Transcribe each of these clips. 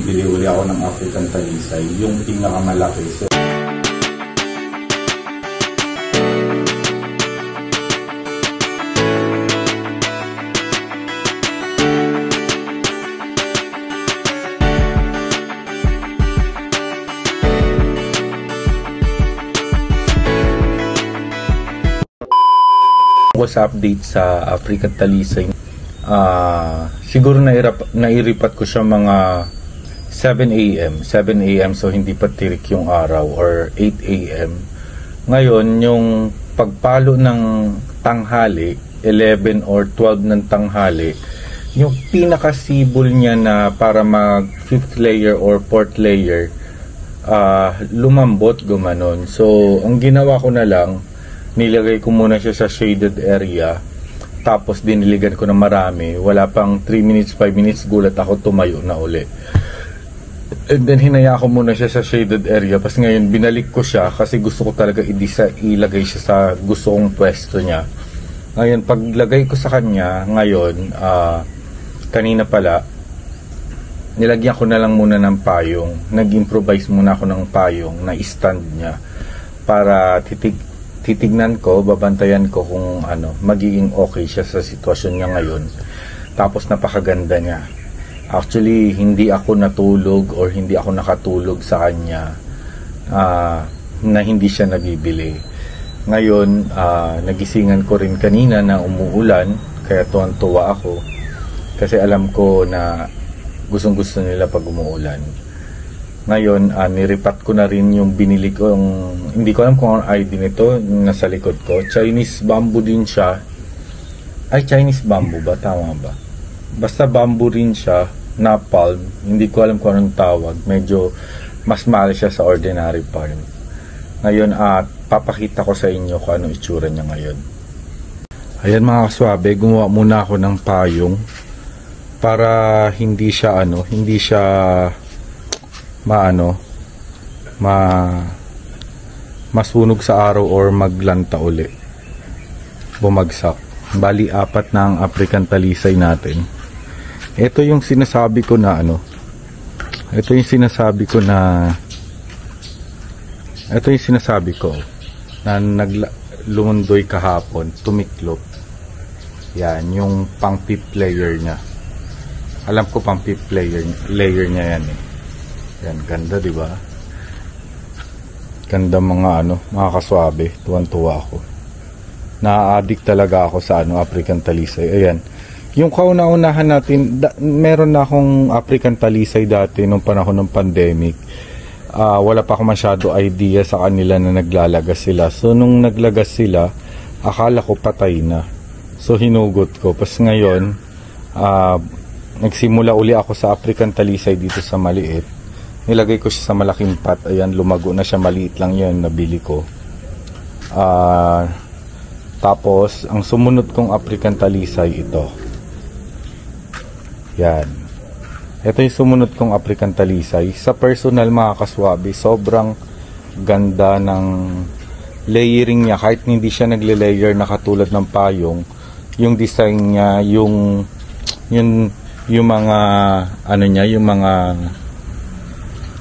bibili uli ako ng African talisay, yung pinakamalaki. So, sa update sa African talisay, siguro nairipat ko siya mga 7 AM, so hindi pa tirik yung araw, or 8 AM. Ngayon, yung pagpalo ng tanghali, 11 or 12 ng tanghali, yung pinakasibol niya na para mag 5th layer or 4th layer, lumambot, gumanon. So, ang ginawa ko na lang, nilagay ko muna siya sa shaded area, tapos diniligan ko na marami. Wala pang 3 minutes, 5 minutes, gulat ako, tumayo na uli. And then hinaya ko muna siya sa shaded area. Tapos ngayon binalik ko siya kasi gusto ko talaga ilagay siya sa gusto kong pwesto niya. Ngayon paglagay ko sa kanya ngayon, kanina pala, nilagyan ko na lang muna ng payong. Nag-improvise muna ako ng payong na stand niya para titignan ko, babantayan ko kung magiging okay siya sa sitwasyon niya ngayon. Tapos napakaganda niya. Actually, hindi ako natulog or hindi ako nakatulog sa kanya na hindi siya nabibili. Ngayon, nagisingan ko rin kanina na umuulan, kaya tuwan-tuwa ako. Kasi alam ko na gustong-gusto nila pag umuulan. Ngayon, niripat ko na rin yung binili ko, hindi ko alam kung ang ID nito, nasa likod ko. Chinese bamboo din siya. Ay, Chinese bamboo ba? Tama ba? Basta bamboo rin siya, na palm. Hindi ko alam kung anong tawag. Medyo mas mahal siya sa ordinary palm. Ngayon, papakita ko sa inyo kung anong itsura niya ngayon. Ayan mga kaswabe, gumawa muna ako ng payong para hindi siya masunog sa araw or maglanta uli, bumagsak. Bali 4 na ang African talisay natin. Ito yung sinasabi ko na lumundoy kahapon, tumiklop. Yan yung pang 5th layer niya. Alam ko pang 5th layer niya yan eh. Yan, ganda, di ba? Ganda mga kaswabe. Tuwan-tuwa ako. Na-addict talaga ako sa African talisay. Ayan. Yung kauna-unahan natin, meron na akong African talisay dati nung panahon ng pandemic. Wala pa ako masyado idea sa kanila na naglalagas sila. So, nung naglagas sila, akala ko patay na. So, hinugot ko. Pas ngayon, nagsimula uli ako sa African talisay dito sa maliit. Nilagay ko siya sa malaking pot. Ayan, lumago na siya. Maliit lang yun, nabili ko. Tapos, ang sumunod kong African talisay, ito. Yan. Ito yung sumunod kong African talisay. Sa personal mga kaswabe, sobrang ganda ng layering niya. Kahit hindi siya nagle-layer na katulad ng payong, yung design niya, yung mga,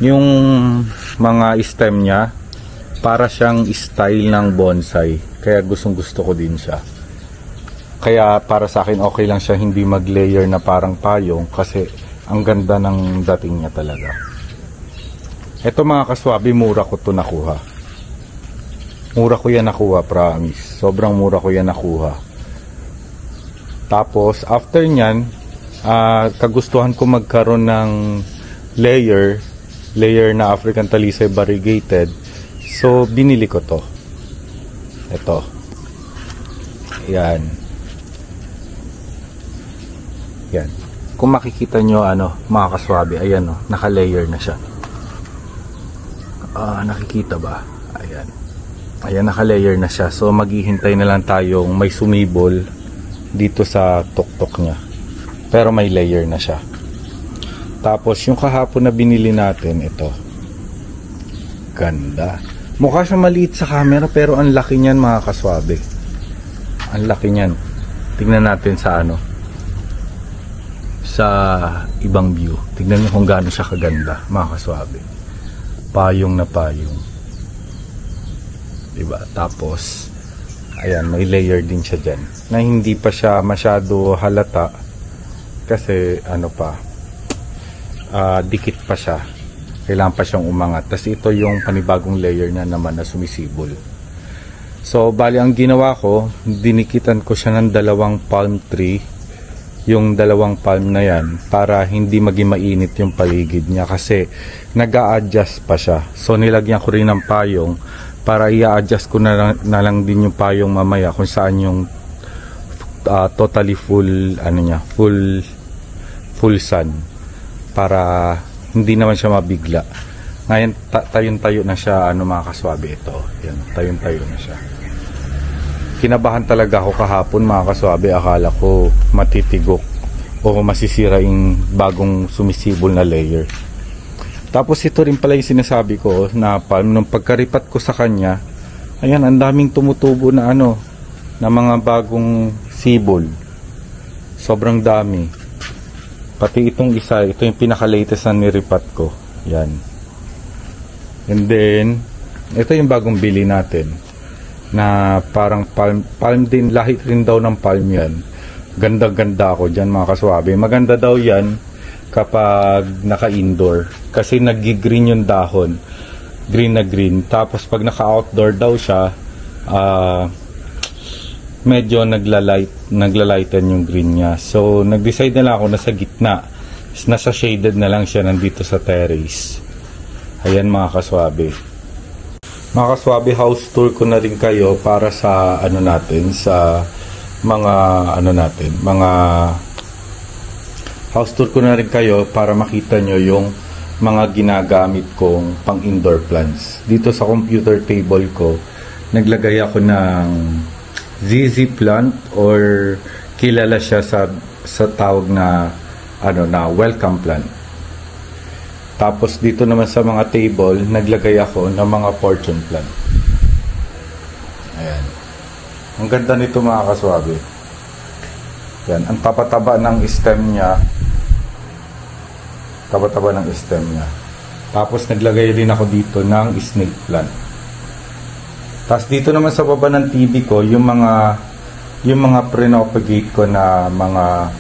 yung mga stem niya, para siyang style ng bonsai. Kaya gustong-gusto ko din siya. Kaya para sa akin okay lang siya hindi mag-layer na parang payong kasi ang ganda ng dating niya talaga. Ito mga kaswabi, mura ko to nakuha. Mura ko yan nakuha, promise. Sobrang mura ko yan nakuha. Tapos after nyan, kagustuhan ko magkaroon ng layer na African talisay variegated. So binili ko to. Ito. Yan. Yan. Kung makikita nyo mga kaswabe, ayan naka-layer na siya. Nakikita ba? Ayan. Ayan, naka-layer na siya. So maghihintay na lang tayong may sumibol dito sa tuktok niya. Pero may layer na siya. Tapos yung kahapon na binili natin, ito. Ganda. Mukha siya maliit sa camera pero ang laki niyan mga kaswabe. Ang laki niyan. Tingnan natin sa sa ibang view. Tignan nyo kung gaano siya kaganda, mga kaswabe. Payong na payong. Diba? Tapos, ayan, may layer din siya dyan. Na hindi pa siya masyado halata. Kasi, ano pa, dikit pa siya. Kailangan pa siyang umangat. Tapos ito yung panibagong layer na naman na sumisibol. So, bali ang ginawa ko, dinikitan ko siya ng dalawang palm tree. Yung dalawang palm na yan, para hindi maging mainit yung paligid niya. Kasi, nag-a-adjust pa siya. So, nilagyan ko rin ng payong para i-adjust ko na lang din yung payong mamaya kung saan yung totally full, ano niya, full sun. Para hindi naman siya mabigla. Ngayon, tayon-tayo na siya, mga kaswabe ito. Yan, tayon-tayo na siya. Kinabahan talaga ako kahapon, mga kaswabe. Akala ko matitigok o masisira yung bagong sumisibol na layer. Tapos ito rin pala yung sinasabi ko na palm. Nung pagkaripat ko sa kanya, ayan, ang daming tumutubo na na mga bagong sibol. Sobrang dami. Pati itong isa, ito yung pinaka-latest na niripat ko. Yan. And then, ito yung bagong bili natin. Na parang palm din, lahit rin daw ng palm yan. Ganda-ganda ako dyan, mga kaswabe. Maganda daw yan kapag naka-indoor. Kasi nag-green yung dahon. Green na green. Tapos pag naka-outdoor daw siya, medyo naglalighten yung green niya. So, nag-decide na lang ako na sa gitna. Nasa shaded na lang siya nandito sa terrace. Ayan, mga kaswabe. Mga kaswabe, house tour ko na rin kayo para sa sa mga mga house tour ko na rin kayo para makita nyo yung mga ginagamit kong pang indoor plants. Dito sa computer table ko, naglagay ako ng ZZ plant or kilala siya sa tawag na na welcome plant. Tapos dito naman sa mga table, naglagay ako ng mga fortune plant. Ayan. Ang ganda nito, mga kaswabe. Ayan. Ang taba-taba ng stem niya. Taba-taba ng stem niya. Tapos naglagay rin ako dito ng snake plant. Tapos dito naman sa baba ng TV ko, yung mga pre-propagate ko na mga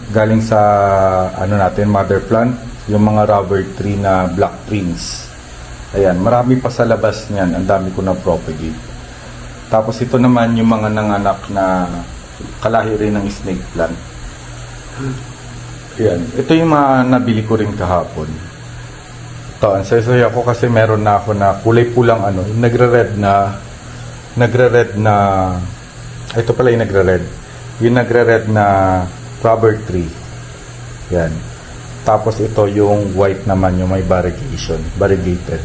galing sa mother plant, yung mga rubber tree na black prince. Ayan, marami pa sa labas niyan, ang dami ko na propagate. Tapos ito naman yung mga nanganak na kalahi rin ng snake plant. Ayan, ito yung mga nabili ko rin kahapon. Ito, ang saya ko kasi meron na ako na kulay pulang nagre-red na ito pala yung nagre-red. Yung nagre-red na rubber tree. Yan. Tapos ito yung white naman, yung may variegated.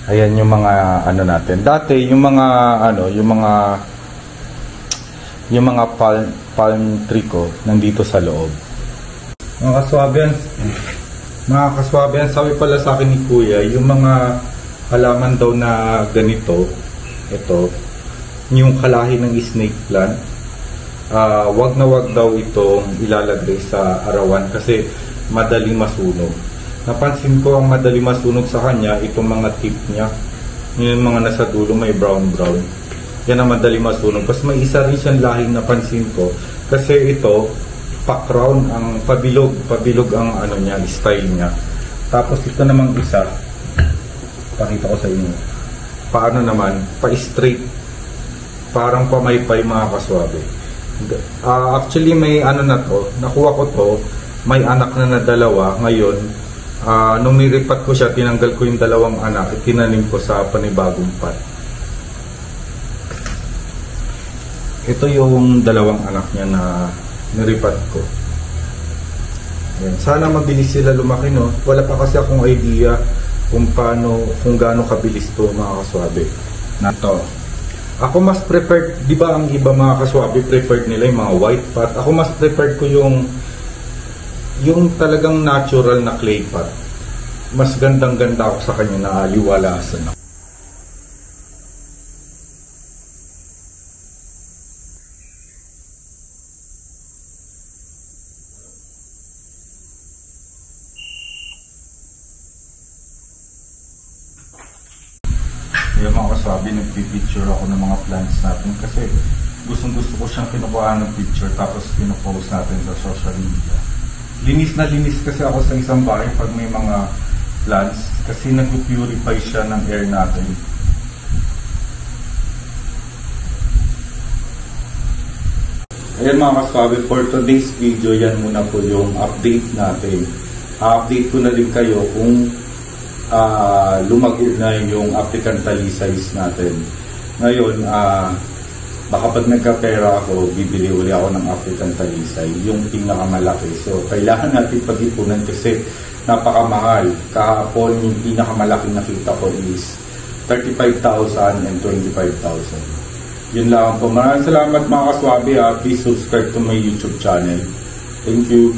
Ayan yung mga natin. Dati yung mga palm tree ko nandito sa loob. Mga kaswabian, sabi pala sa akin ni Kuya, yung mga halaman daw na ganito, ito, yung kalahi ng snake plant, wag na wag daw itong ilalagay sa arawan kasi madaling masunog. Napansin ko ang madaling masunog sa kanya, itong mga tip niya, yung mga nasa dulo may brown. Yan ang madaling masunog. Kasi may isa rin siyang lahing napansin ko kasi ito pa-crown, ang pabilog ang niya, style niya. Tapos ito namang isa, pakita ko sa inyo. Paano naman, pa-straight, parang pamaypay, mga kaswabe. Actually may nakuha ko to, may anak na dalawa. Ngayon, nung niripat ko siya, tinanggal ko yung dalawang anak, itinanim ko sa panibagong pot. Ito yung dalawang anak niya na niripat ko. Ayan. Sana mabilis sila lumaki, no? Wala pa kasi akong idea kung gaano kabilis to, mga kaswabe. Na to. Ako mas preferred, di ba ang iba, mga kaswabe, preferred nila yung mga white pot. Ako mas preferred ko yung talagang natural na clay pot. Mas gandang-ganda ako sa kanya, na aliwalasan ako. Kaya mga kaswabe, nagpipicture ako ng mga plants natin kasi gustong-gusto ko siyang kinukuha ng picture tapos pinopost natin sa social media. Linis na linis kasi ako sa isang bahay pag may mga plants kasi nag-purify siya ng air natin. Ayan mga kaswabe, for today's video, yan muna po yung update natin. Update ko na din kayo kung lumago na yung African talisay natin. Ngayon, baka pag nagkapera ako, bibili uli ako ng African talisay, yung pinakamalaki. So, kailangan natin pag-ipunan kasi napakamahal. Kahapon, yung pinakamalaki nakita ko is 35,000 and 25,000. Yun lang po. Maraming salamat mga kaswabe. Please subscribe to my YouTube channel. Thank you.